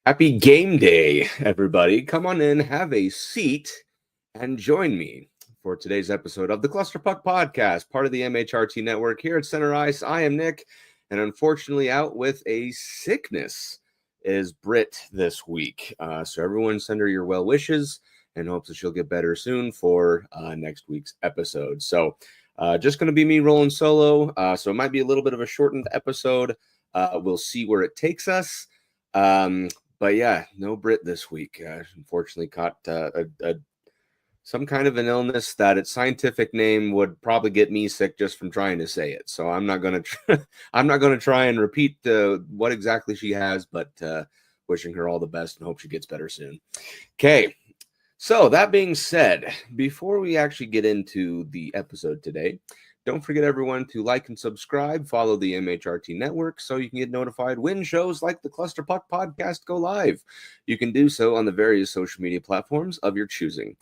Happy game day, everybody. Come on in, have a seat, and join me for today's episode of the Cluster Puck Podcast, part of the MHRT network here at Center Ice. I am Nick, and unfortunately out with a sickness is Brit this week. So everyone send her your well wishes and hopes that she'll get better soon for next week's episode. So just going to be me rolling solo. So it might be a little bit of a shortened episode. We'll see where it takes us. But yeah, no Brit this week. Unfortunately, caught some kind of an illness that its scientific name would probably get me sick just from trying to say it. So I'm not gonna I'm not gonna try and repeat what exactly she has, but wishing her all the best and hope she gets better soon. Okay. So that being said, before we actually get into the episode today, don't forget, everyone, to like and subscribe, follow the MHRT network so you can get notified when shows like the Cluster Puck Podcast go live. You can do so on the various social media platforms of your choosing.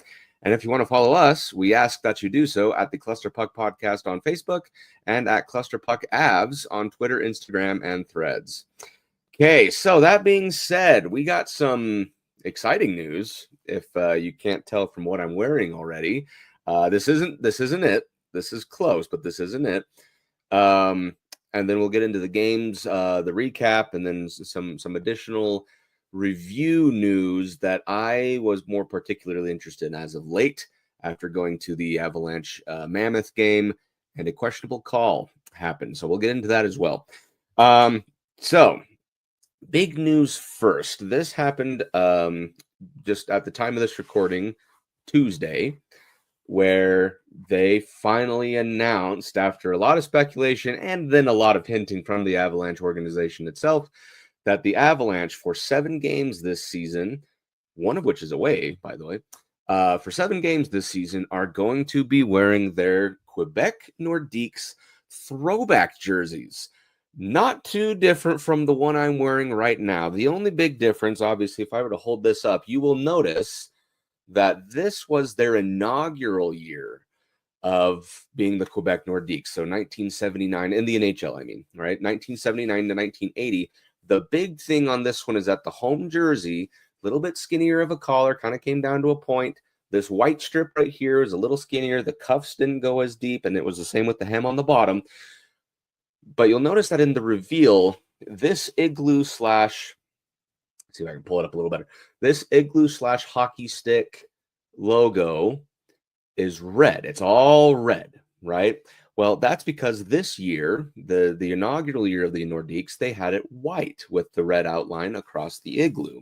And if you want to follow us, we ask that you do so at the Cluster Puck Podcast on Facebook and at Cluster Puck Avs on Twitter, Instagram, and Threads. Okay, so that being said, we got some exciting news. If you can't tell from what I'm wearing already, this isn't it. This is close, but this isn't it. And then we'll get into the games, the recap, and then some additional review news that I was more particularly interested in as of late after going to the Avalanche Mammoth game, and a questionable call happened. So we'll get into that as well. So big news first. This happened just at the time of this recording, Tuesday, where they finally announced, after a lot of speculation and then a lot of hinting from the Avalanche organization itself, that the Avalanche, for 7 games this season, one of which is away, by the way, for 7 games this season, are going to be wearing their Quebec Nordiques throwback jerseys. Not too different from the one I'm wearing right now. The only big difference, obviously, if I were to hold this up, you will notice that this was their inaugural year of being the Quebec Nordiques. So 1979 in the NHL, I mean, right? 1979 to 1980. The big thing on this one is that the home jersey, a little bit skinnier of a collar, kind of came down to a point. This white strip right here is a little skinnier. The cuffs didn't go as deep, and it was the same with the hem on the bottom. But you'll notice that in the reveal, this igloo slash, let's see if I can pull it up a little better. This igloo slash hockey stick logo is red. It's all red, right? Well, that's because this year, the inaugural year of the Nordiques, they had it white with the red outline across the igloo.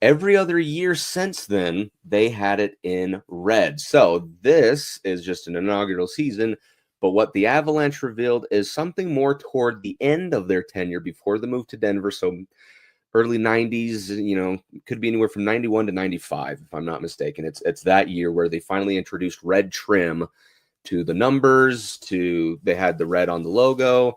Every other year since then, they had it in red. So this is just an inaugural season. But what the Avalanche revealed is something more toward the end of their tenure before the move to Denver. So early 90s, could be anywhere from 91 to 95, if I'm not mistaken. It's that year where they finally introduced red trim to the numbers, they had the red on the logo,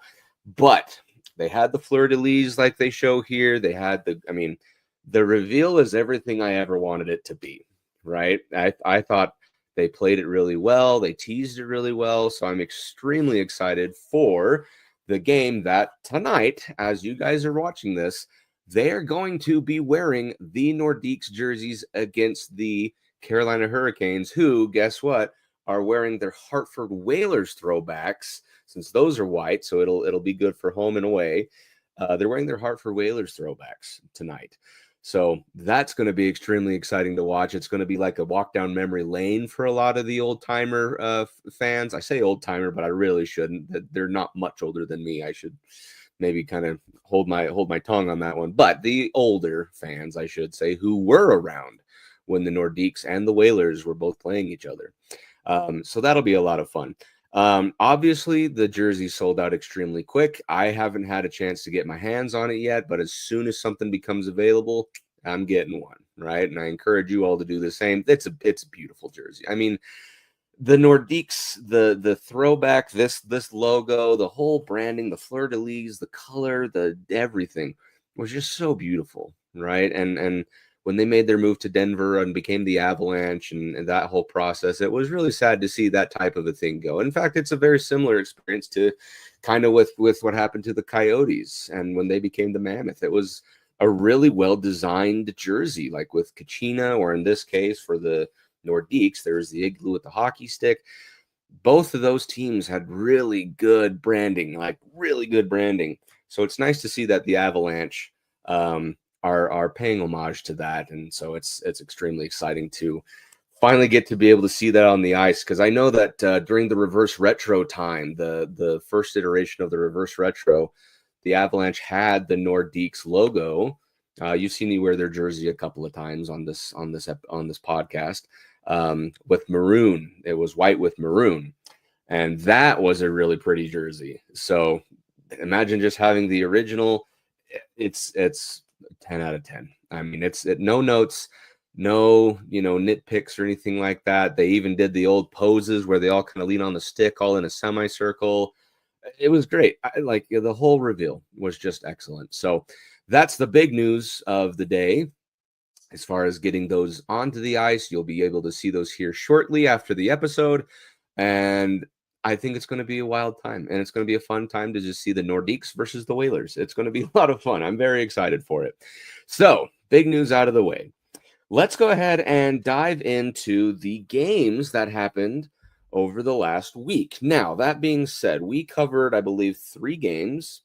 but they had the fleur-de-lis like they show here. They had the reveal is everything I ever wanted it to be, right? I thought they played it really well. They teased it really well. So I'm extremely excited for the game that tonight, as you guys are watching this, they're going to be wearing the Nordiques jerseys against the Carolina Hurricanes, who, guess what, are wearing their Hartford Whalers throwbacks, since those are white, so it'll be good for home and away. They're wearing their Hartford Whalers throwbacks tonight. So that's going to be extremely exciting to watch. It's going to be like a walk down memory lane for a lot of the old-timer fans. I say old-timer, but I really shouldn't. They're not much older than me. I should maybe kind of hold my tongue on that one. But the older fans, I should say, who were around when the Nordiques and the Whalers were both playing each other. So that'll be a lot of fun. Obviously, the jersey sold out extremely quick. I haven't had a chance to get my hands on it yet, but as soon as something becomes available, I'm getting one, right? And I encourage you all to do the same. It's a beautiful jersey. I mean, the Nordiques, the throwback, this logo, the whole branding, the fleur-de-lis, the color, the everything was just so beautiful, right? And when they made their move to Denver and became the Avalanche and that whole process, it was really sad to see that type of a thing go. In fact, it's a very similar experience to kind of with what happened to the Coyotes and when they became the Mammoth. It was a really well-designed jersey, like with Kachina, or in this case for the Nordiques, there's the igloo with the hockey stick. Both of those teams had really good branding, like really good branding. So it's nice to see that the Avalanche are paying homage to that, and so it's extremely exciting to finally get to be able to see that on the ice, because I know that during the reverse retro time, the first iteration of the reverse retro, the Avalanche had the Nordiques logo. You've seen me wear their jersey a couple of times on this podcast, with maroon. It was white with maroon, and that was a really pretty jersey. So imagine just having the original. It's 10 out of 10. I mean, no notes, no nitpicks or anything like that. They even did the old poses where they all kind of lean on the stick, all in a semicircle. It was great. The whole reveal was just excellent. So that's the big news of the day. As far as getting those onto the ice, you'll be able to see those here shortly after the episode. And I think it's going to be a wild time, and it's going to be a fun time to just see the Nordiques versus the Whalers. It's going to be a lot of fun. I'm very excited for it. So, big news out of the way. Let's go ahead and dive into the games that happened over the last week. Now, that being said, we covered, I believe, 3 games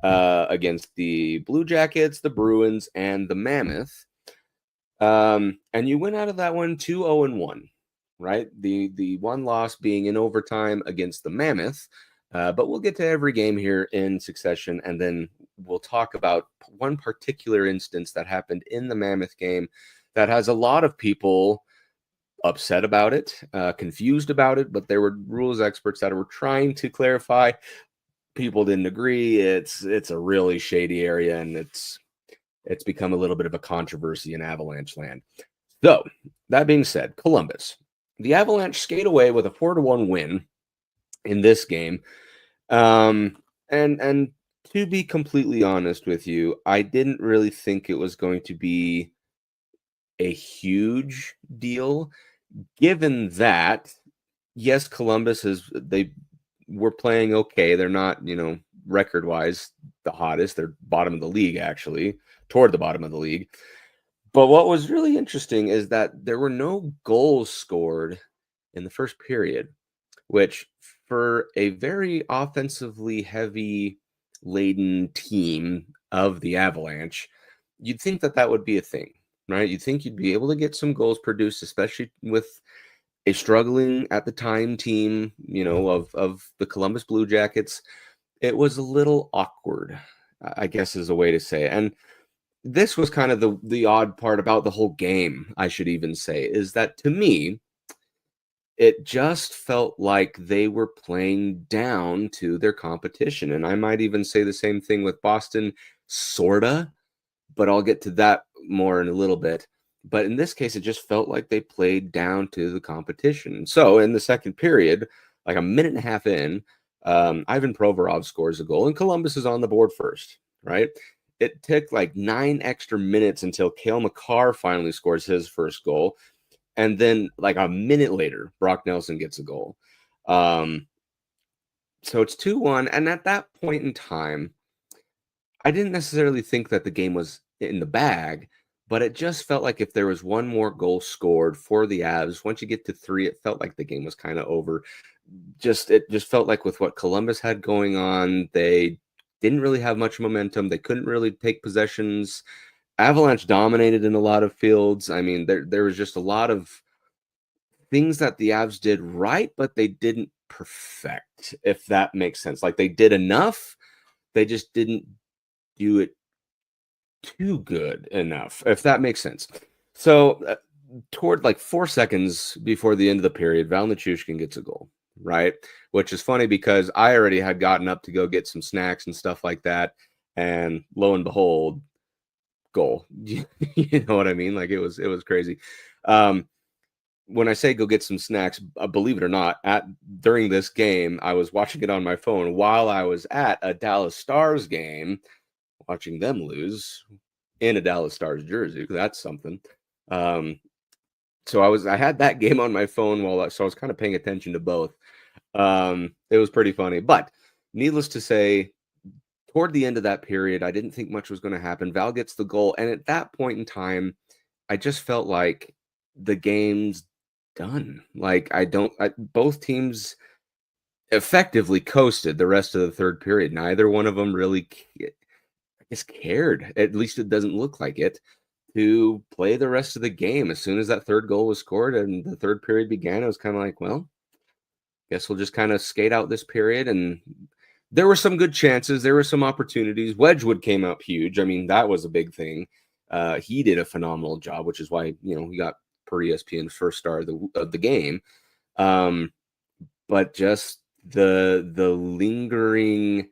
against the Blue Jackets, the Bruins, and the Mammoth. And you went out of that one 2-0-1. Right? The one loss being in overtime against the Mammoth. But we'll get to every game here in succession, and then we'll talk about one particular instance that happened in the Mammoth game that has a lot of people upset about it, confused about it, but there were rules experts that were trying to clarify. People didn't agree. It's a really shady area, and it's become a little bit of a controversy in Avalanche land. So, that being said, Columbus. The Avalanche skate away with a 4-1 win in this game. And to be completely honest with you, I didn't really think it was going to be a huge deal, given that, yes, Columbus they were playing okay. They're not, record-wise the hottest. They're bottom of the league, actually, toward the bottom of the league. But what was really interesting is that there were no goals scored in the first period, which for a very offensively heavy laden team of the Avalanche, you'd think that would be a thing, right? You'd think you'd be able to get some goals produced, especially with a struggling at the time team, of the Columbus Blue Jackets. It was a little awkward, I guess is a way to say it. And this was kind of the odd part about the whole game, I should even say, is that to me, it just felt like they were playing down to their competition. And I might even say the same thing with Boston, sorta, but I'll get to that more in a little bit. But in this case, it just felt like they played down to the competition. So in the second period, like a minute and a half in, Ivan Provorov scores a goal, and Columbus is on the board first, right? It took like 9 extra minutes until Cale Makar finally scores his first goal. And then like a minute later, Brock Nelson gets a goal. So it's 2-1. And at that point in time, I didn't necessarily think that the game was in the bag, but it just felt like if there was one more goal scored for the Avs, once you get to 3, it felt like the game was kind of over. It just felt like with what Columbus had going on, they didn't really have much momentum. They couldn't really take possessions. Avalanche dominated in a lot of fields. I mean, there was just a lot of things that the Avs did right, but they didn't perfect, if that makes sense. Like they did enough, they just didn't do it too good enough, if that makes sense. So toward like 4 seconds before the end of the period, Val Nichushkin gets a goal, right? Which is funny because I already had gotten up to go get some snacks and stuff like that. And lo and behold, goal. You know what I mean? Like it was crazy. When I say go get some snacks, believe it or not, during this game, I was watching it on my phone while I was at a Dallas Stars game, watching them lose in a Dallas Stars jersey. That's something. So I had that game on my phone so I was kind of paying attention to both. It was pretty funny, but needless to say, toward the end of that period, I didn't think much was going to happen. Val gets the goal, and at that point in time, I just felt like the game's done. Like both teams effectively coasted the rest of the third period. Neither one of them really, I guess, cared. At least it doesn't look like it, to play the rest of the game. As soon as that third goal was scored and the third period began, it was kind of like, well, guess we'll just kind of skate out this period. And there were some good chances. There were some opportunities. Wedgwood came out huge. I mean, that was a big thing. He did a phenomenal job, which is why, he got per ESPN first star of the game. But just the lingering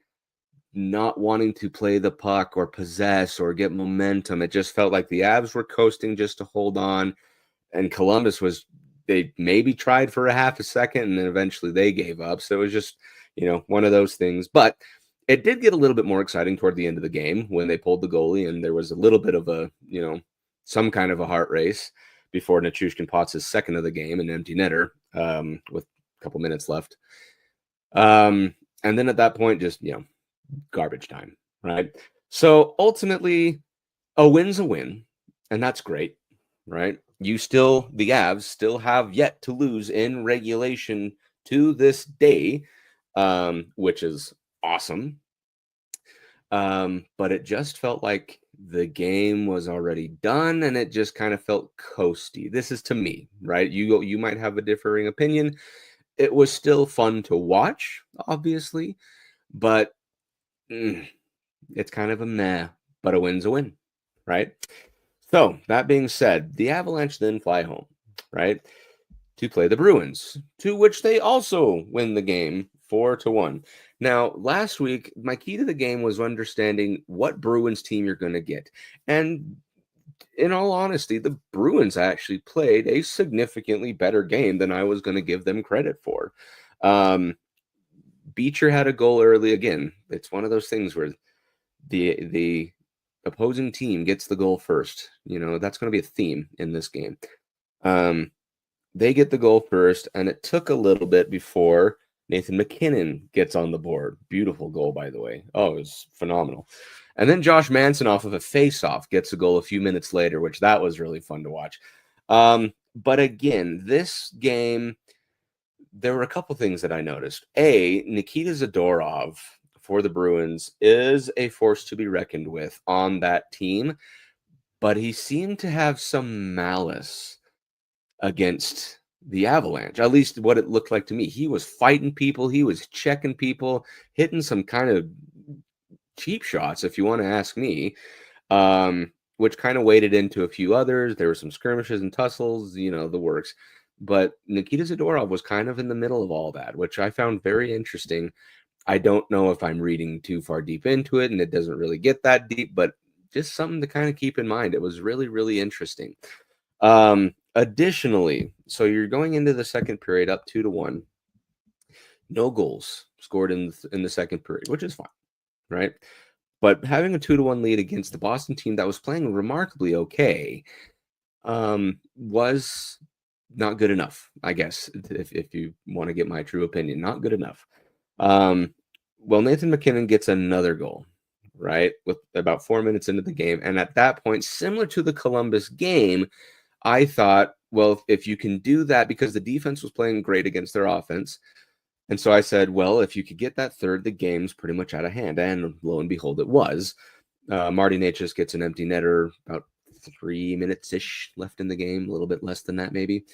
not wanting to play the puck or possess or get momentum. It just felt like the Avs were coasting just to hold on. And Columbus they maybe tried for a half a second and then eventually they gave up. So it was just, one of those things. But it did get a little bit more exciting toward the end of the game when they pulled the goalie and there was a little bit of a, some kind of a heart race before Nichushkin pots his second of the game, an empty netter with a couple minutes left. And then at that point, just, garbage time, right? So ultimately, a win's a win, and that's great, right? The Avs still have yet to lose in regulation to this day, which is awesome. But it just felt like the game was already done, and it just kind of felt coasty. This is to me, right? You might have a differing opinion. It was still fun to watch, obviously, but it's kind of a meh, but a win's a win, right? So that being said, the Avalanche then fly home, right, to play the Bruins, to which they also win the game 4-1. Now, last week, my key to the game was understanding what Bruins team you're going to get. And in all honesty, the Bruins actually played a significantly better game than I was going to give them credit for. Beecher had a goal early. Again, it's one of those things where the opposing team gets the goal first. That's going to be a theme in this game. They get the goal first, and it took a little bit before Nathan MacKinnon gets on the board. Beautiful goal, by the way. Oh, it was phenomenal. And then Josh Manson off of a face-off gets a goal a few minutes later, which that was really fun to watch. But again, this game, there were a couple things that I noticed. Nikita Zadorov for the Bruins is a force to be reckoned with on that team, but he seemed to have some malice against the Avalanche, at least what it looked like to me. He was fighting people. He was checking people, hitting some kind of cheap shots, if you want to ask me, which kind of waded into a few others. There were some skirmishes and tussles, the works. But Nikita Zadorov was kind of in the middle of all that, which I found very interesting. I don't know if I'm reading too far deep into it, and it doesn't really get that deep, but just something to kind of keep in mind. It was really, really interesting. Additionally, so you're going into the second period up 2-1. No goals scored in the second period, which is fine, right? But having a 2-1 lead against the Boston team that was playing remarkably okay was not good enough, I guess, if you want to get my true opinion. Not good enough. Well, Nathan MacKinnon gets another goal, right, with about 4 minutes into the game. And at that point, similar to the Columbus game, I thought, well, if you can do that, because the defense was playing great against their offense. And so I said, well, if you could get that third, the game's pretty much out of hand. And lo and behold, it was. Marty Necas gets an empty netter, about 3 minutes-ish left in the game, a little bit less than that maybe.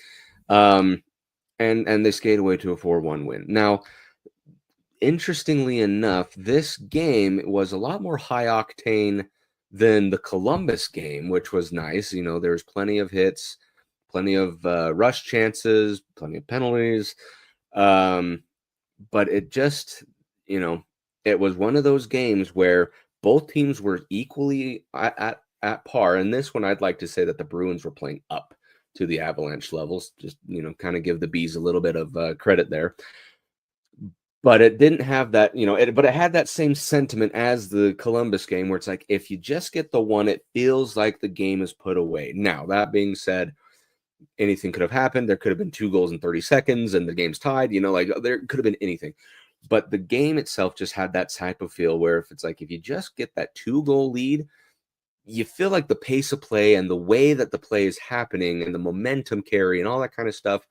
And they skate away to a 4-1 win. Now, interestingly enough, this game was a lot more high octane than the Columbus game, which was nice. There's plenty of hits, plenty of rush chances, plenty of penalties. But it just, it was one of those games where both teams were equally at par. And this one, I'd like to say that the Bruins were playing up to the Avalanche levels. Just, kind of give the Bees a little bit of credit there. But it didn't have that, but it had that same sentiment as the Columbus game where it's like, if you just get the one, it feels like the game is put away. Now, that being said, anything could have happened. There could have been 2 goals in 30 seconds and the game's tied, there could have been anything. But the game itself just had that type of feel where if you just get that 2-goal lead, you feel like the pace of play and the way that the play is happening and the momentum carry and all that kind of stuff,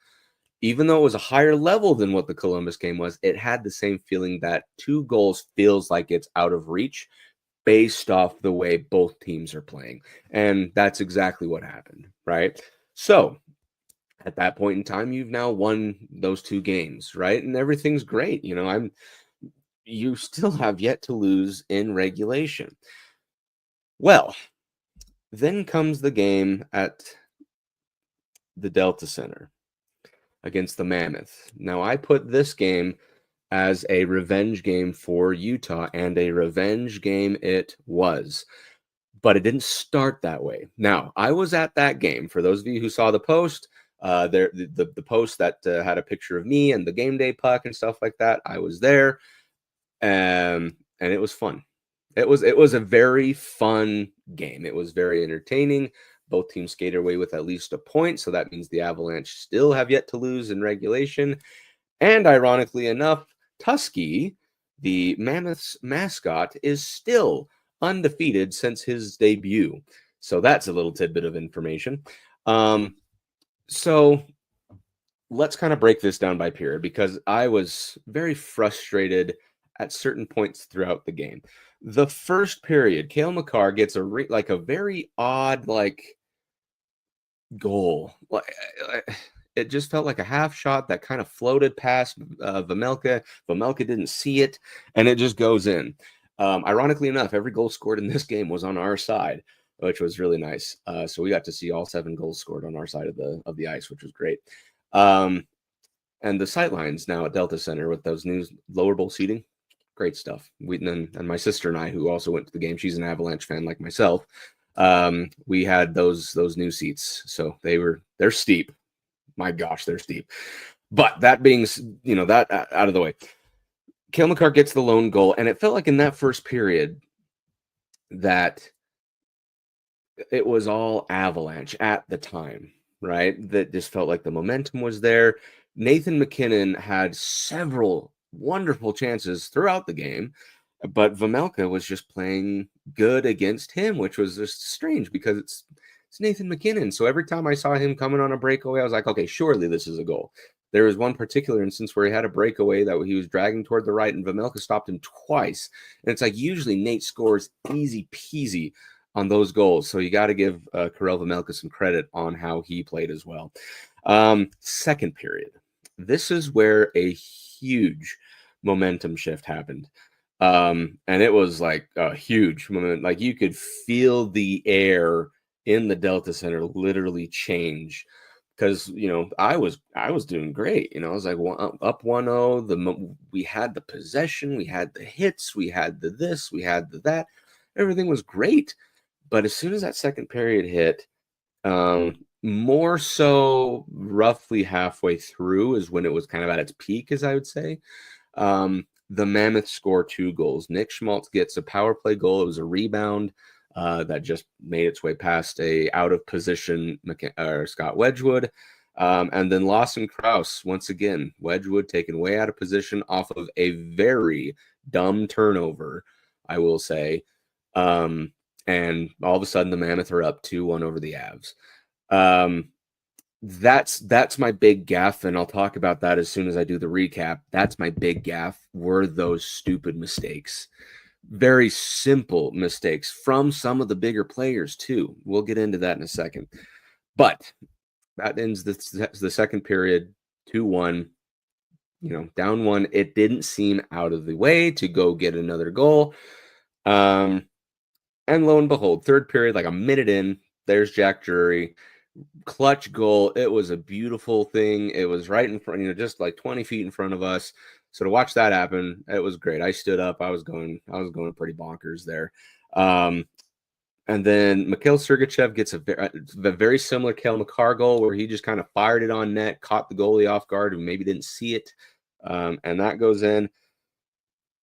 even though it was a higher level than what the Columbus game was, it had the same feeling that 2 goals feels like it's out of reach based off the way both teams are playing. And that's exactly what happened, right? So at that point in time, you've now won those 2 games, right? And everything's great. You still have yet to lose in regulation. Well, then comes the game at the Delta Center against the Mammoth. Now, I put this game as a revenge game for Utah, and a revenge game it was. But it didn't start that way. Now, I was at that game. For those of you who saw the post, the post that had a picture of me and the game day puck and stuff like that, I was there, and it was fun. It was a very fun game. It was very entertaining. Both teams skated away with at least a point, so that means the Avalanche still have yet to lose in regulation. And ironically enough, Tusky, the Mammoth's mascot, is still undefeated since his debut. So that's a little tidbit of information. So let's kind of break this down by period, because I was very frustrated at certain points throughout the game. The first period, Cale Makar gets a very odd goal. It just felt like a half shot that kind of floated past Vejmelka. Vejmelka didn't see it, and it just goes in. Ironically enough, every goal scored in this game was on our side, which was really nice. So we got to see all 7 goals scored on our side of the ice, which was great. And the sight lines now at Delta Center with those new lower bowl seating, great stuff. And my sister and I, who also went to the game, she's an Avalanche fan like myself. We had those new seats, so they're steep. My gosh, they're steep. But that being, that out of the way, Cale Makar gets the lone goal, and it felt like in that first period that it was all Avalanche at the time, right? That just felt like the momentum was there. Nathan MacKinnon had several wonderful chances throughout the game, but Vejmelka was just playing good against him, which was just strange because it's Nathan MacKinnon. So every time I saw him coming on a breakaway, I was like, okay, surely this is a goal. There was one particular instance where he had a breakaway that he was dragging toward the right, and Vejmelka stopped him twice. And it's like usually Nate scores easy peasy on those goals. So you got to give Karel Vejmelka some credit on how he played as well. Second period. This is where a huge momentum shift happened. And it was like a huge moment. Like you could feel the air in the Delta Center literally change, because I was doing great. I was like up 1-0. We had the possession, we had the hits, we had the this, we had the that. Everything was great. But as soon as that second period hit, more so roughly halfway through is when it was kind of at its peak, as I would say. The Mammoth score 2 goals. Nick Schmaltz gets a power play goal. It was a rebound that just made its way past a out of position Scott Wedgwood. And then Lawson Krause, once again, Wedgwood taken way out of position off of a very dumb turnover, I will say. And all of a sudden the Mammoth are up 2-1 over the Avs. That's my big gaffe, and I'll talk about that as soon as I do the recap. That's my big gaffe, were those stupid mistakes. Very simple mistakes from some of the bigger players too. We'll get into that in a second. But that ends the second period 2-1. Down 1. It didn't seem out of the way to go get another goal. And lo and behold, third period, like a minute in, there's Jack Drury. Clutch goal. It was a beautiful thing. It was right in front, just like 20 feet in front of us. So to watch that happen, it was great. I stood up. I was going pretty bonkers there. And then Mikhail Sergachev gets a very similar Cale Makar goal where he just kind of fired it on net, caught the goalie off guard who maybe didn't see it. And that goes in.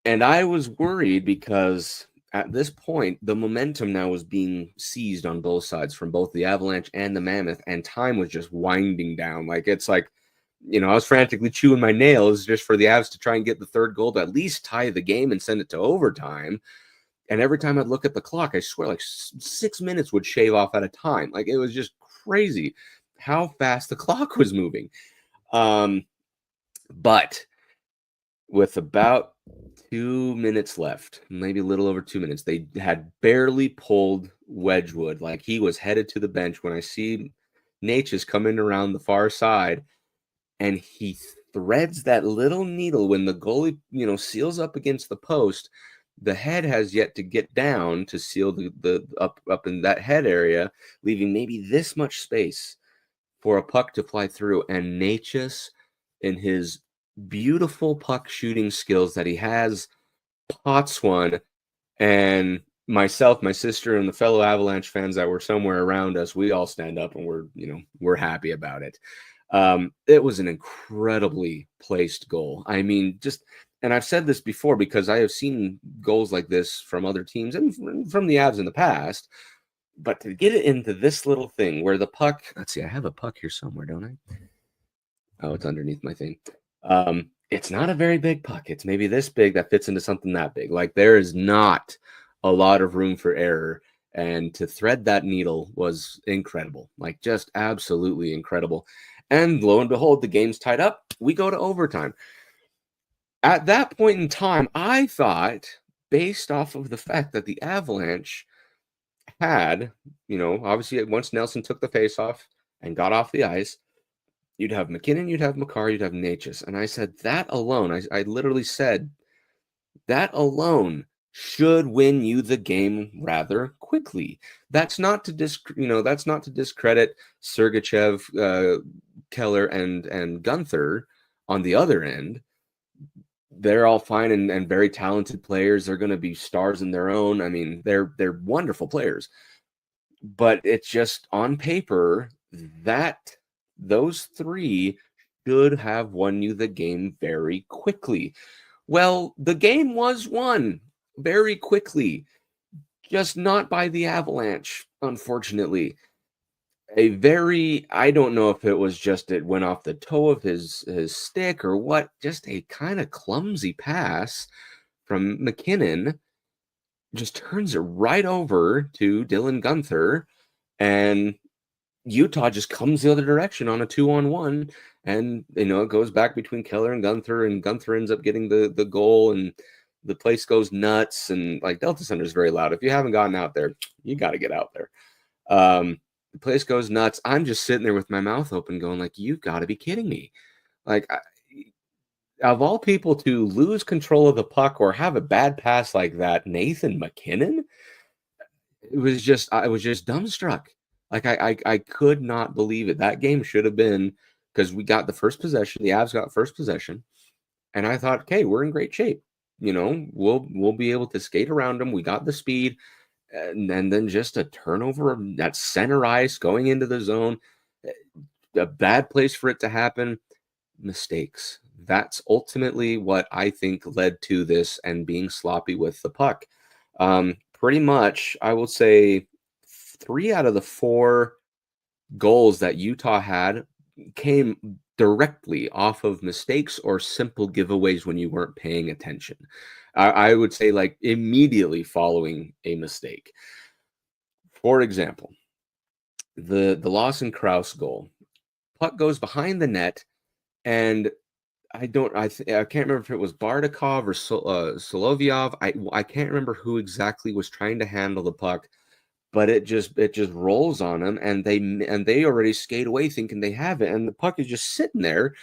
And I was worried because at this point, the momentum now was being seized on both sides from both the Avalanche and the Mammoth, and time was just winding down. It's like I was frantically chewing my nails just for the Avs to try and get the third goal to at least tie the game and send it to overtime. And every time I'd look at the clock, I swear like 6 minutes would shave off at a time. Like it was just crazy how fast the clock was moving. But with about 2 minutes left, maybe a little over 2 minutes, they had barely pulled Wedgwood. Like he was headed to the bench when I see Natchez coming around the far side, and he threads that little needle when the goalie, seals up against the post. The head has yet to get down to seal the up in that head area, leaving maybe this much space for a puck to fly through. And Natchez, in his beautiful puck shooting skills that he has, pots one. And myself, my sister, and the fellow Avalanche fans that were somewhere around us, we all stand up and we're happy about it. It was an incredibly placed goal. I mean, and I've said this before because I have seen goals like this from other teams and from the Avs in the past, but to get it into this little thing where the puck, let's see, I have a puck here somewhere, don't I? Oh, it's underneath my thing. It's not a very big puck. It's maybe this big that fits into something that big. Like there is not a lot of room for error. And to thread that needle was incredible, like just absolutely incredible. And lo and behold, the game's tied up. We go to overtime. At that point in time, I thought, based off of the fact that the Avalanche had, obviously once Nelson took the faceoff and got off the ice, you'd have McKinnon, you'd have Makar, you'd have Natchez. And I said that alone, I literally said that alone should win you the game rather quickly. That's not to discredit Sergachev, Keller, and Gunther on the other end. They're all fine and very talented players. They're going to be stars in their own. I mean, they're wonderful players. But it's just on paper that those three should have won you the game very quickly. Well, the game was won very quickly, just not by the Avalanche, unfortunately. I don't know if it was just it went off the toe of his stick or what, just a kind of clumsy pass from McKinnon just turns it right over to Dylan Gunther, and Utah just comes the other direction on a 2-on-1, and it goes back between Keller and Gunther ends up getting the goal, and the place goes nuts. And like Delta Center is very loud. If you haven't gotten out there, you got to get out there. The place goes nuts. I'm just sitting there with my mouth open going like, you've got to be kidding me. Like, of all people to lose control of the puck or have a bad pass like that, Nathan McKinnon, I was just dumbstruck. Like I could not believe it. That game should have been, because we got the first possession. The Avs got first possession, and I thought, okay, we're in great shape. We'll be able to skate around them. We got the speed, and then just a turnover at center ice going into the zone. A bad place for it to happen. Mistakes. That's ultimately what I think led to this and being sloppy with the puck. Pretty much, I will say 3 out of the 4 goals that Utah had came directly off of mistakes or simple giveaways when you weren't paying attention. I would say like immediately following a mistake. For example, the Lawson Krause goal. Puck goes behind the net, and I can't remember if it was Bardakov or Solovyov. I can't remember who exactly was trying to handle the puck, but it just rolls on them, and they already skate away thinking they have it, and the puck is just sitting there,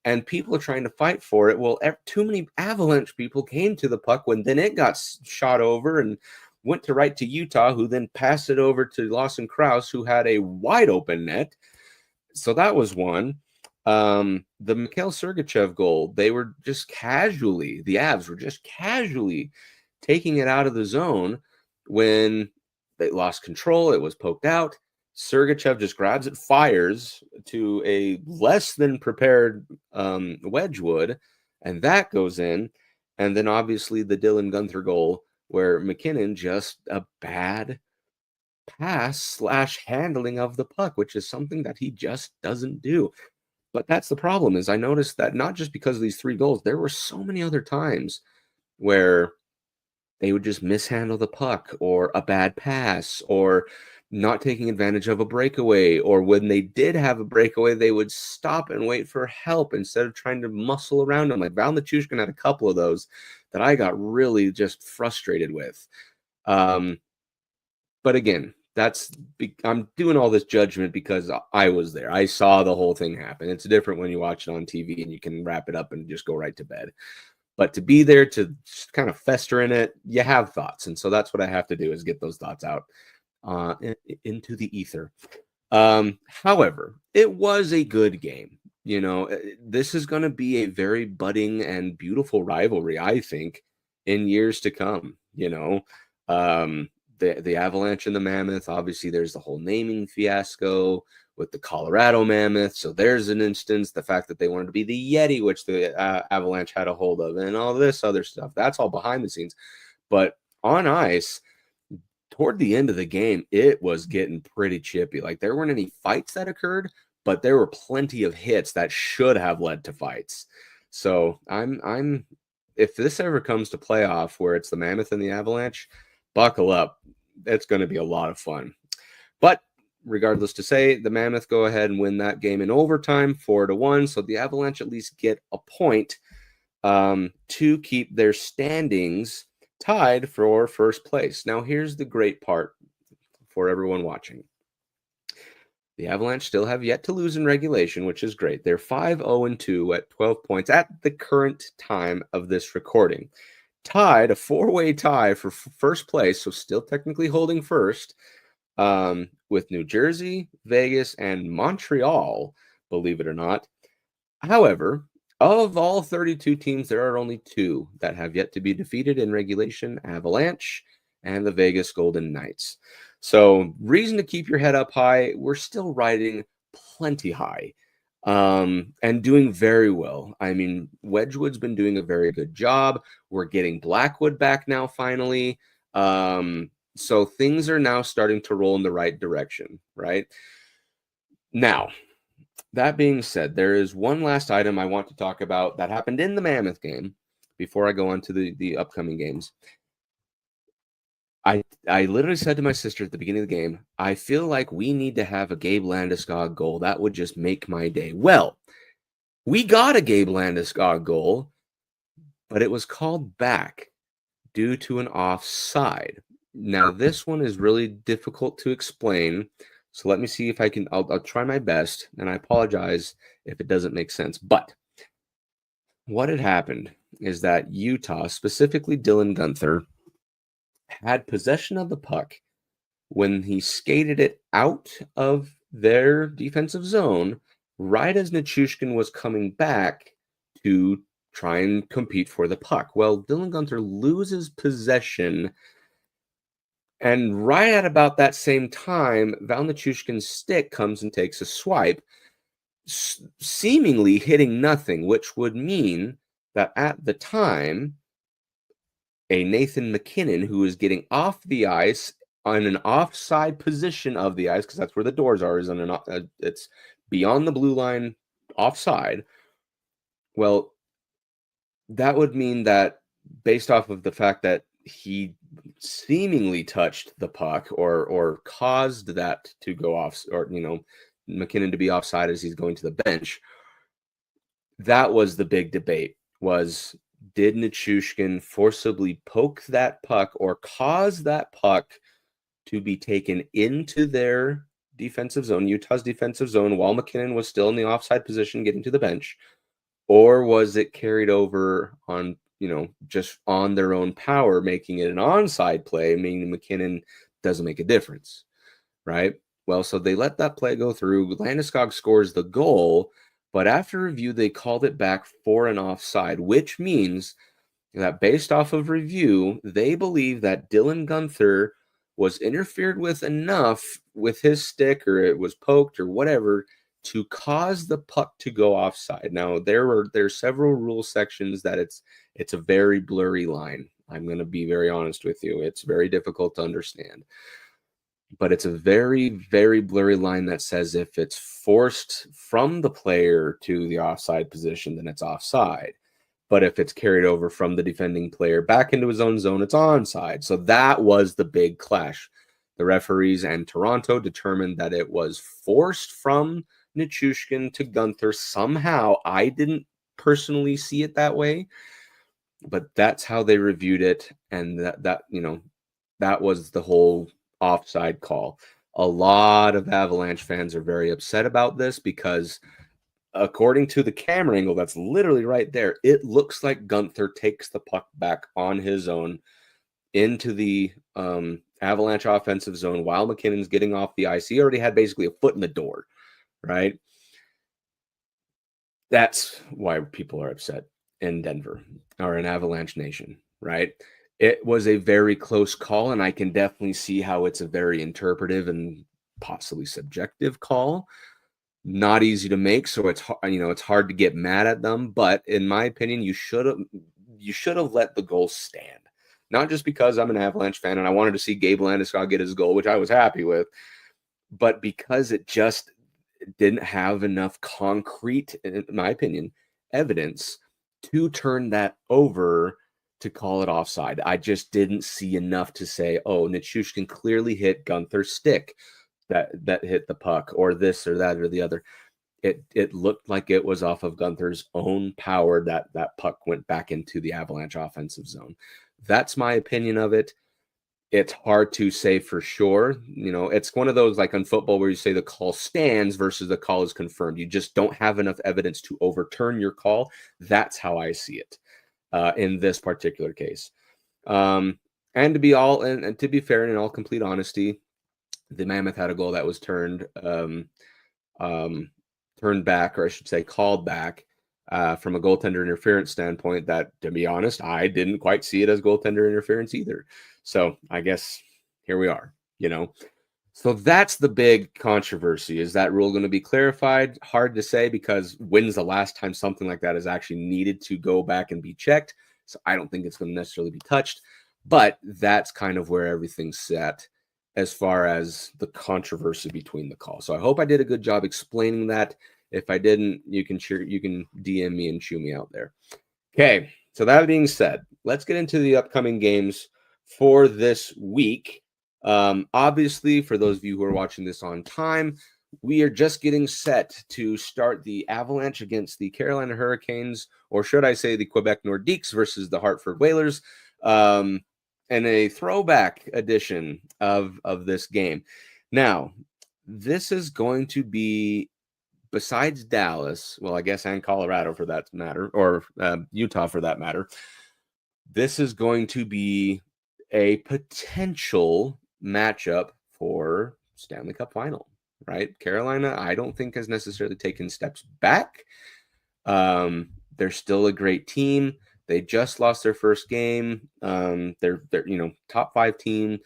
and people are trying to fight for it. Well, too many Avalanche people came to the puck when then it got shot over and went to Utah, who then passed it over to Lawson Krause, who had a wide open net. So that was one. The Mikhail Sergachev goal, the Avs were just casually taking it out of the zone when they lost control. It was poked out. Sergachev just grabs it, fires to a less than prepared Wedgwood, and that goes in. And then obviously the Dylan Gunther goal, where McKinnon just a bad pass / handling of the puck, which is something that he just doesn't do. But that's the problem, is I noticed that not just because of these 3 goals, there were so many other times where they would just mishandle the puck, or a bad pass, or not taking advantage of a breakaway, or when they did have a breakaway, they would stop and wait for help instead of trying to muscle around them. Like Val Nichushkin had a couple of those that I got really just frustrated with. But again, I'm doing all this judgment because I was there. I saw the whole thing happen. It's different when you watch it on TV and you can wrap it up and just go right to bed. But to be there, to kind of fester in it, you have thoughts. And so that's what I have to do, is get those thoughts out into the ether. However, it was a good game. This is going to be a very budding and beautiful rivalry, I think, in years to come. The Avalanche and the Mammoth, obviously there's the whole naming fiasco with the Colorado Mammoth. So there's an instance, the fact that they wanted to be the Yeti, which the Avalanche had a hold of, and all this other stuff. That's all behind the scenes. But on ice, toward the end of the game, it was getting pretty chippy. Like, there weren't any fights that occurred, but there were plenty of hits that should have led to fights. So I'm if this ever comes to playoff where it's the Mammoth and the Avalanche, buckle up. It's going to be a lot of fun. But regardless to say, the Mammoth go ahead and win that game in overtime, 4-1. So the Avalanche at least get a point to keep their standings tied for first place. Now, here's the great part for everyone watching. The Avalanche still have yet to lose in regulation, which is great. They're 5-0-2 at 12 points at the current time of this recording. Tied, a 4-way tie for first place, so still technically holding first, with New Jersey, Vegas, and Montreal, believe it or not. However, of all 32 teams, there are only 2 that have yet to be defeated in regulation: Avalanche and the Vegas Golden Knights. So, reason to keep your head up high. We're still riding plenty high, and doing very well. I mean, Wedgwood's been doing a very good job. We're getting Blackwood back now, finally. So things are now starting to roll in the right direction, right? Now, that being said, there is one last item I want to talk about that happened in the Mammoth game before I go on to the upcoming games. I literally said to my sister at the beginning of the game, I feel like we need to have a Gabe Landeskog goal. That would just make my day. Well, we got a Gabe Landeskog goal, but it was called back due to an offside. Now, this one is really difficult to explain, so let me see if I can. I'll try my best, and I apologize if it doesn't make sense. But what had happened is that Utah, specifically Dylan Guenther, had possession of the puck when he skated it out of their defensive zone, right as Nichushkin was coming back to try and compete for the puck. Well, Dylan Guenther loses possession, and right at about that same time, Val Nichushkin's stick comes and takes a swipe, seemingly hitting nothing, which would mean that at the time, a Nathan MacKinnon, who is getting off the ice on an offside position of the ice, because that's where the doors are, is on it's beyond the blue line, offside. Well, that would mean that, based off of the fact that he seemingly touched the puck or caused that to go off, or MacKinnon to be offside as he's going to the bench, that was the big debate. Was, did Nichushkin forcibly poke that puck or cause that puck to be taken into their defensive zone, Utah's defensive zone, while MacKinnon was still in the offside position getting to the bench? Or was it carried over on, just on their own power, making it an onside play, meaning MacKinnon doesn't make a difference, right? Well, so they let that play go through. Landeskog scores the goal, but after review, they called it back for an offside, which means that, based off of review, they believe that Dylan Guenther was interfered with enough with his stick, or it was poked or whatever, to cause the puck to go offside. Now, there's several rule sections that it's a very blurry line. I'm going to be very honest with you. It's very difficult to understand. but it's a very, very blurry line that says if it's forced from the player to the offside position, then it's offside. But if it's carried over from the defending player back into his own zone, it's onside. So that was the big clash. The referees and Toronto determined that it was forced from Nichushkin to Gunther. Somehow, I didn't personally see it that way, but that's how they reviewed it, and that was the whole offside call. A lot of Avalanche fans are very upset about this because according to the camera angle that's literally right there, it looks like Gunther takes the puck back on his own into the Avalanche offensive zone while McKinnon's getting off the ice. He already had basically a foot in the door, right? That's why people are upset in Denver or in Avalanche Nation, right? It was a very close call, and I can definitely see how it's a very interpretive and possibly subjective call. Not easy to make, so it's hard to get mad at them. But in my opinion, you should have let the goal stand. Not just because I'm an Avalanche fan and I wanted to see Gabe Landeskog get his goal, which I was happy with, but because it just didn't have enough concrete, in my opinion, evidence to turn that over to call it offside. I just didn't see enough to say, oh, Nichushkin clearly hit Gunther's stick that hit the puck, or this or that or the other. It looked like it was off of Gunther's own power that puck went back into the Avalanche offensive zone. That's my opinion of it. It's hard to say for sure. It's one of those like on football where you say the call stands versus the call is confirmed. You just don't have enough evidence to overturn your call. That's how I see it in this particular case. And to be and to be fair and in all complete honesty, the Mammoth had a goal that was turned back, or I should say called back from a goaltender interference standpoint that, to be honest, I didn't quite see it as goaltender interference either. So I guess here we are, So that's the big controversy. Is that rule going to be clarified? Hard to say, because when's the last time something like that is actually needed to go back and be checked? So I don't think it's going to necessarily be touched, but that's kind of where everything's set as far as the controversy between the calls. So I hope I did a good job explaining that. If I didn't, you can DM me and chew me out there. Okay, so that being said, let's get into the upcoming games for this week. Obviously, for those of you who are watching this on time, we are just getting set to start the Avalanche against the Carolina Hurricanes, or should I say the Quebec Nordiques versus the Hartford Whalers, and a throwback edition of this game. Now, this is going to be, besides Dallas, well, I guess, and Colorado for that matter, or Utah for that matter, this is going to be a potential matchup for Stanley Cup final, right? Carolina, I don't think has necessarily taken steps back. They're still a great team. They just lost their first game. They're top 5 team.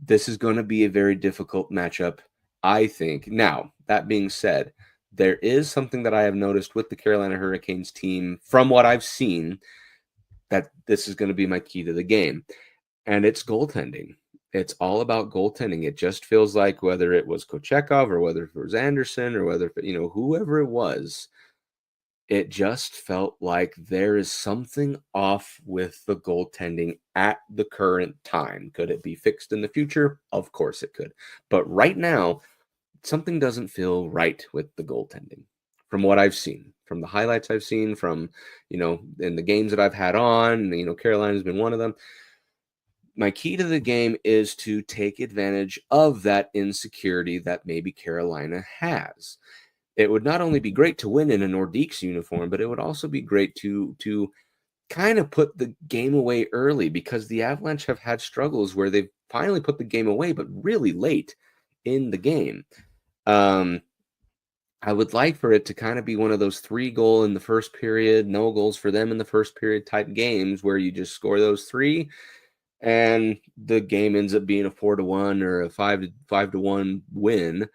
This is going to be a very difficult matchup, I think. Now, that being said, there is something that I have noticed with the Carolina Hurricanes team from what I've seen, that this is going to be my key to the game, and it's goaltending. It's all about goaltending. It just feels like, whether it was Kochekov or whether it was Anderson or whether, whoever it was, it just felt like there is something off with the goaltending at the current time. Could it be fixed in the future? Of course it could. But right now, something doesn't feel right with the goaltending from what I've seen, from the highlights I've seen, from, in the games that I've had on, Carolina's been one of them. My key to the game is to take advantage of that insecurity that maybe Carolina has. It would not only be great to win in a Nordiques uniform, but it would also be great to kind of put the game away early, because the Avalanche have had struggles where they've finally put the game away, but really late in the game. I would like for it to kind of be one of those 3-goal in the first period, no goals for them in the first period type games, where you just score those 3 and the game ends up being a 4-1 or a 5-1 win.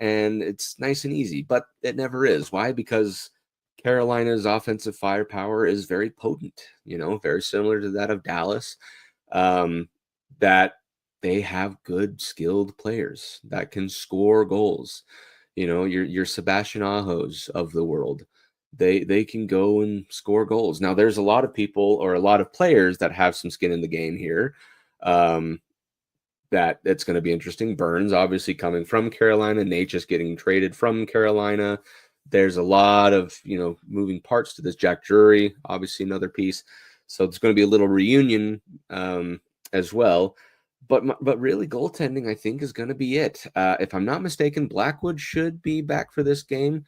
And it's nice and easy, but it never is. Why? Because Carolina's offensive firepower is very potent, very similar to that of Dallas, that they have good, skilled players that can score goals. You know, your Sebastian Ahos of the world. They can go and score goals. Now, there's a lot of people or a lot of players that have some skin in the game here. That it's going to be interesting. Burns, obviously coming from Carolina, Nate just getting traded from Carolina. There's a lot of, moving parts to this. Jack Drury, obviously another piece. So it's going to be a little reunion as well. But really, goaltending, I think, is going to be it. If I'm not mistaken, Blackwood should be back for this game.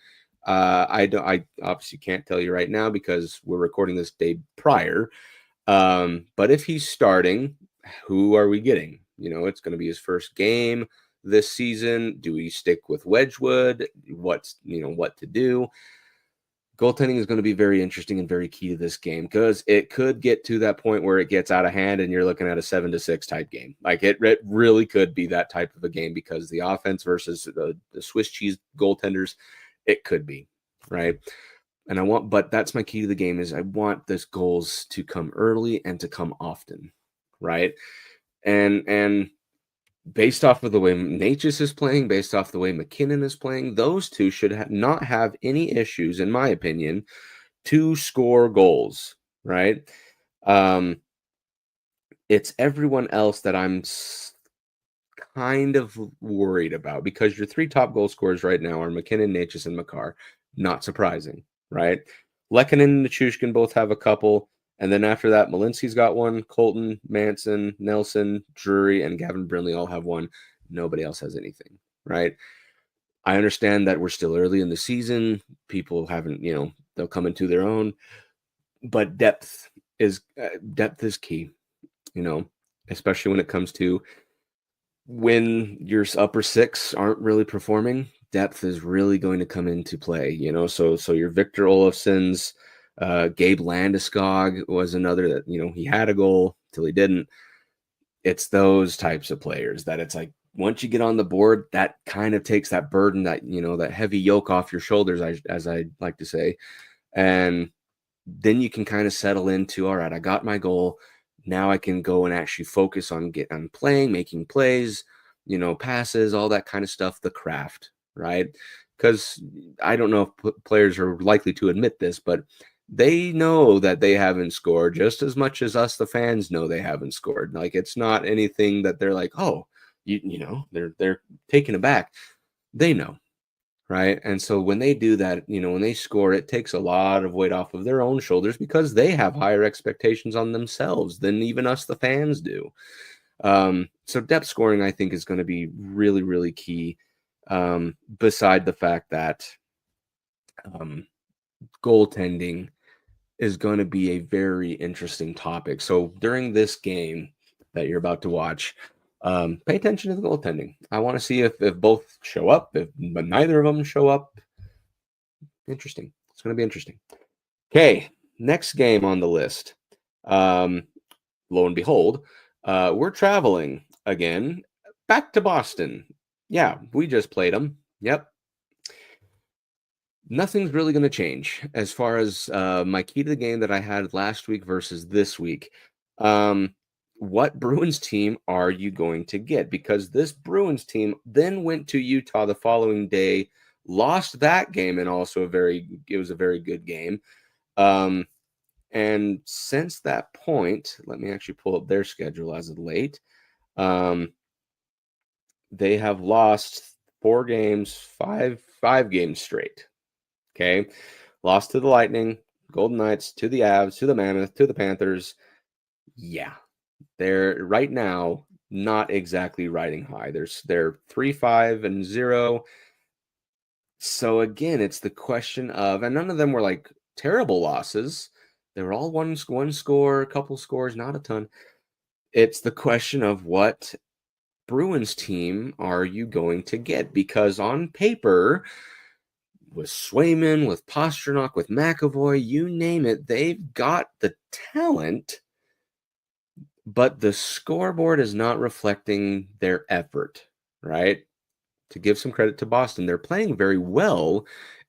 I obviously can't tell you right now because we're recording this day prior. But if he's starting, who are we getting? It's going to be his first game this season. Do we stick with Wedgwood? What to do? Goaltending is going to be very interesting and very key to this game because it could get to that point where it gets out of hand and you're looking at a 7-6 type game. Like it really could be that type of a game because the offense versus the Swiss cheese goaltenders, it could be, right? But that's my key to the game is I want this goals to come early and to come often, right? And based off of the way Natchez is playing, based off the way McKinnon is playing, those two should not have any issues, in my opinion, to score goals, right? It's everyone else that I'm kind of worried about because your three top goal scorers right now are McKinnon, Natchez, and Makar. Not surprising, right? Lehkonen and Nichushkin both have a couple. And then after that, Malinsky's got one. Colton, Manson, Nelson, Drury, and Gavin Brindley all have one. Nobody else has anything, right? I understand that we're still early in the season. People haven't, they'll come into their own. But depth is key, especially when it comes to when your upper six aren't really performing. Depth is really going to come into play, So your Victor Olofssons, Gabe Landeskog was another that, he had a goal till he didn't. It's those types of players that it's like, once you get on the board, that kind of takes that burden, that, that heavy yoke off your shoulders, as I like to say. And then you can kind of settle into, all right, I got my goal. Now I can go and actually focus on playing, making plays, passes, all that kind of stuff, the craft, right? Because I don't know if players are likely to admit this, but they know that they haven't scored just as much as us, the fans, know they haven't scored. Like, it's not anything that they're like, oh, they're taken aback. They know, right? And so when they do that, when they score, it takes a lot of weight off of their own shoulders because they have higher expectations on themselves than even us, the fans, do. So depth scoring, I think, is going to be really, really key. Beside the fact that goaltending is going to be a very interesting topic. So during this game that you're about to watch, pay attention to the goaltending. I want to see if both show up, but neither of them show up. Interesting. It's going to be interesting. Okay, next game on the list. Lo and behold, we're traveling again back to Boston. Yeah, we just played them. Yep. Nothing's really going to change as far as my key to the game that I had last week versus this week. What Bruins team are you going to get? Because this Bruins team then went to Utah the following day, lost that game, and also it was a very good game. And since that point, let me actually pull up their schedule as of late. They have lost 4 games, five games straight. Okay. Lost to the Lightning, Golden Knights, to the Avs, to the Mammoth, to the Panthers. Yeah. They're right now not exactly riding high. They're 3-5-0. So again, it's the question of, and none of them were like terrible losses. They were all one score, a couple scores, not a ton. It's the question of what Bruins team are you going to get? Because on paper, with Swayman, with Pasternak, with McAvoy, you name it, they've got the talent, but the scoreboard is not reflecting their effort, right? To give some credit to Boston, they're playing very well.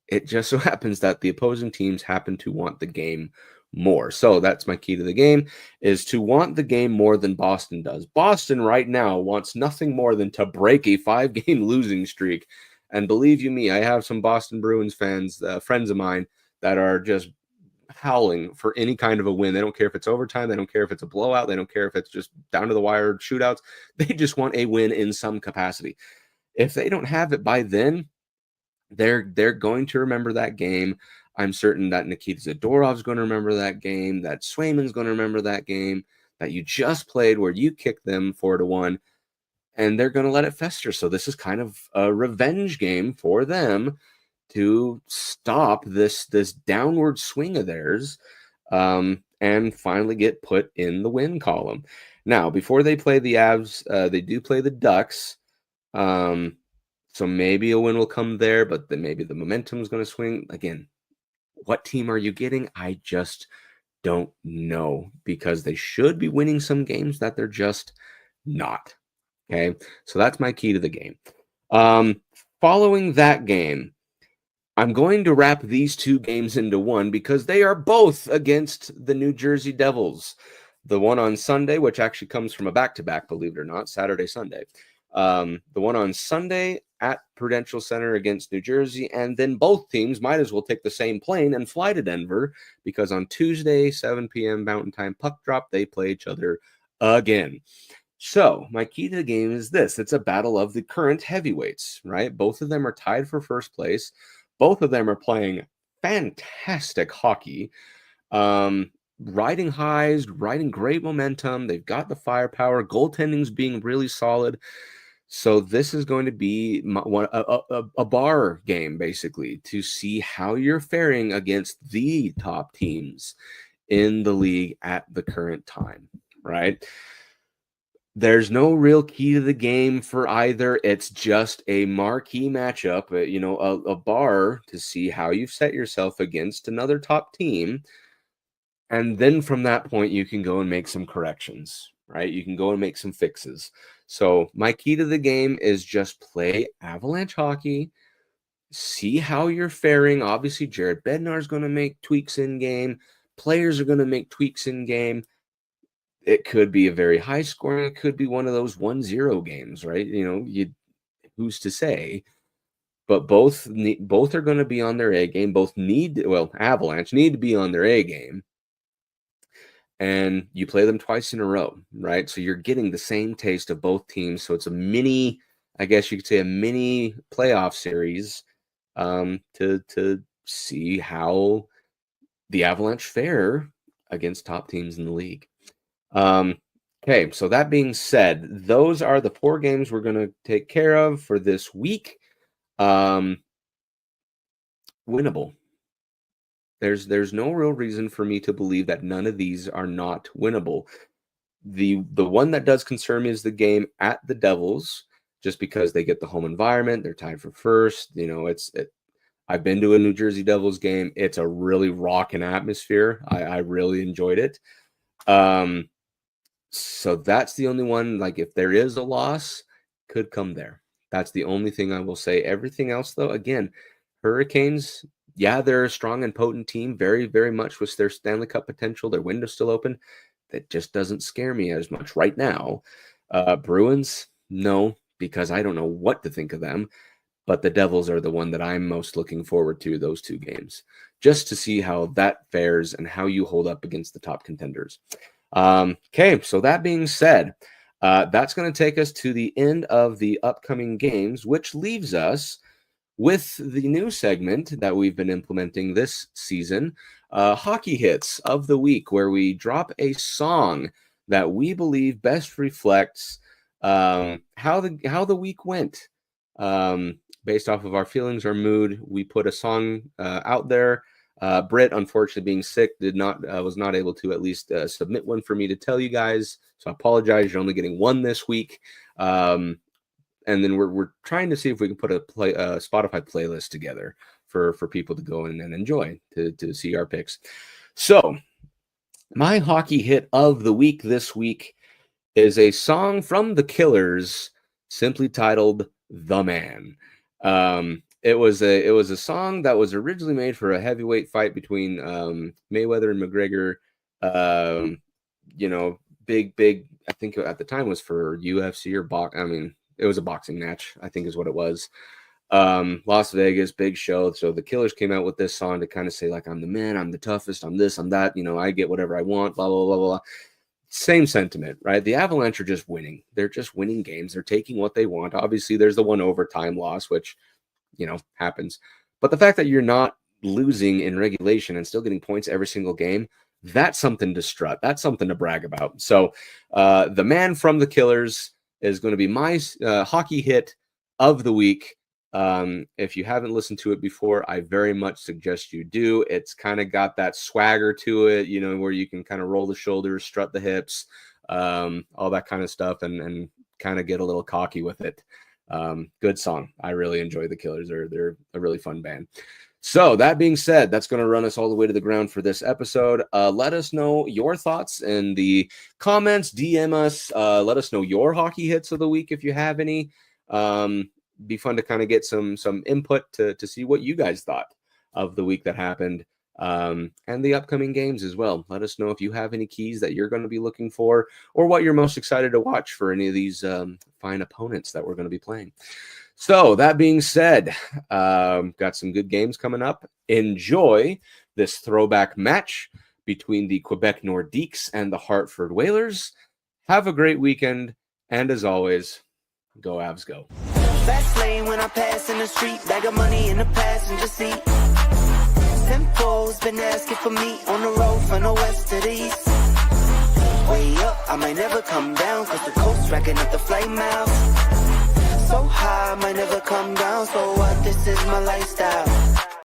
It just so happens that the opposing teams happen to want the game more. So that's my key to the game, is to want the game more than Boston does. Boston right now wants nothing more than to break a 5-game losing streak. And believe you me, I have some Boston Bruins fans, friends of mine, that are just howling for any kind of a win. They don't care if it's overtime. They don't care if it's a blowout. They don't care if it's just down to the wire shootouts. They just want a win in some capacity. If they don't have it by then, they're going to remember that game. I'm certain that Nikita Zadorov's going to remember that game, that Swayman's going to remember that game that you just played where you kicked them 4-1, and they're going to let it fester. So this is kind of a revenge game for them to stop this downward swing of theirs, and finally get put in the win column. Now, before they play the Avs, they do play the Ducks. So maybe a win will come there, but then maybe the momentum is going to swing. Again, what team are you getting? I just don't know, because they should be winning some games that they're just not. Okay, so that's my key to the game. Following that game, I'm going to wrap these two games into one because they are both against the New Jersey Devils. The one on Sunday, which actually comes from a back-to-back, believe it or not, Saturday, Sunday. The one on Sunday at Prudential Center against New Jersey, and then both teams might as well take the same plane and fly to Denver, because on Tuesday, 7 p.m. Mountain Time puck drop, they play each other again. So my key to the game is this. It's a battle of the current heavyweights, right? Both of them are tied for first place. Both of them are playing fantastic hockey, riding highs, riding great momentum. They've got the firepower. Goaltending's being really solid. So this is going to be a bar game, basically, to see how you're faring against the top teams in the league at the current time, right? There's no real key to the game for either. It's just a marquee matchup, a bar to see how you've set yourself against another top team. And then from that point, you can go and make some corrections, right? You can go and make some fixes. So my key to the game is just play Avalanche hockey, see how you're faring. Obviously, Jared Bednar is going to make tweaks in game. Players are going to make tweaks in game. It could be a very high scoring. It could be one of those 1-0 games, right? Who's to say? But both are going to be on their A game. Avalanche need to be on their A game. And you play them twice in a row, right? So you're getting the same taste of both teams. So it's a mini, I guess you could say, a mini playoff series, to see how the Avalanche fare against top teams in the league. Okay, so that being said, those are the 4 games we're going to take care of for this week. Winnable. There's no real reason for me to believe that none of these are not winnable. The one that does concern me is the game at the Devils, just because they get the home environment. They're tied for first. I've been to a New Jersey Devils game. It's a really rocking atmosphere. I really enjoyed it. So that's the only one. Like, if there is a loss, could come there. That's the only thing I will say. Everything else, though, again, Hurricanes, yeah, they're a strong and potent team, very, very much with their Stanley Cup potential. Their window's still open. That just doesn't scare me as much right now. Bruins, no, because I don't know what to think of them. But the Devils are the one that I'm most looking forward to, those 2 games, just to see how that fares and how you hold up against the top contenders. Okay, so that being said, that's going to take us to the end of the upcoming games, which leaves us with the new segment that we've been implementing this season, Hockey Hits of the Week, where we drop a song that we believe best reflects how the week went. Based off of our feelings or mood, we put a song out there. Brit, unfortunately, being sick, was not able to at least submit one for me to tell you guys. So I apologize. You're only getting one this week. And then we're trying to see if we can put a Spotify playlist together for people to go in and enjoy, to see our picks. So my hockey hit of the week this week is a song from The Killers, simply titled "The Man." It was a song that was originally made for a heavyweight fight between Mayweather and McGregor. Big. I think at the time was for UFC or box. I mean, it was a boxing match, I think is what it was. Las Vegas, big show. So the Killers came out with this song to kind of say, like, I'm the man, I'm the toughest, I'm this, I'm that. I get whatever I want. Blah blah blah blah. Same sentiment, right? The Avalanche are just winning. They're just winning games. They're taking what they want. Obviously, there's the one overtime loss, which happens. But the fact that you're not losing in regulation and still getting points every single game, that's something to strut. That's something to brag about. So the man from the Killers is going to be my hockey hit of the week. If you haven't listened to it before, I very much suggest you do. It's kind of got that swagger to it, where you can kind of roll the shoulders, strut the hips, all that kind of stuff, and kind of get a little cocky with it. Good song. I really enjoy the Killers. They're a really fun band. So that being said, that's going to run us all the way to the ground for this episode. Let us know your thoughts in the comments. DM us. Let us know your hockey hits of the week if you have any. Be fun to kind of get some input to see what you guys thought of the week that happened, and the upcoming games as well. Let us know if you have any keys that you're going to be looking for, or what you're most excited to watch for any of these fine opponents that we're going to be playing. So that being said, got some good games coming up. Enjoy this throwback match between the Quebec Nordiques and the Hartford Whalers. Have a great weekend, and as always, go Avs go. Fast lane when I pass in the street, bag of money in the passenger seat. Tempo's been asking for me on the road from the west to the east. Way up, I might never come down, cause the coast's racking up the flame out. So high, I might never come down, so what, this is my lifestyle.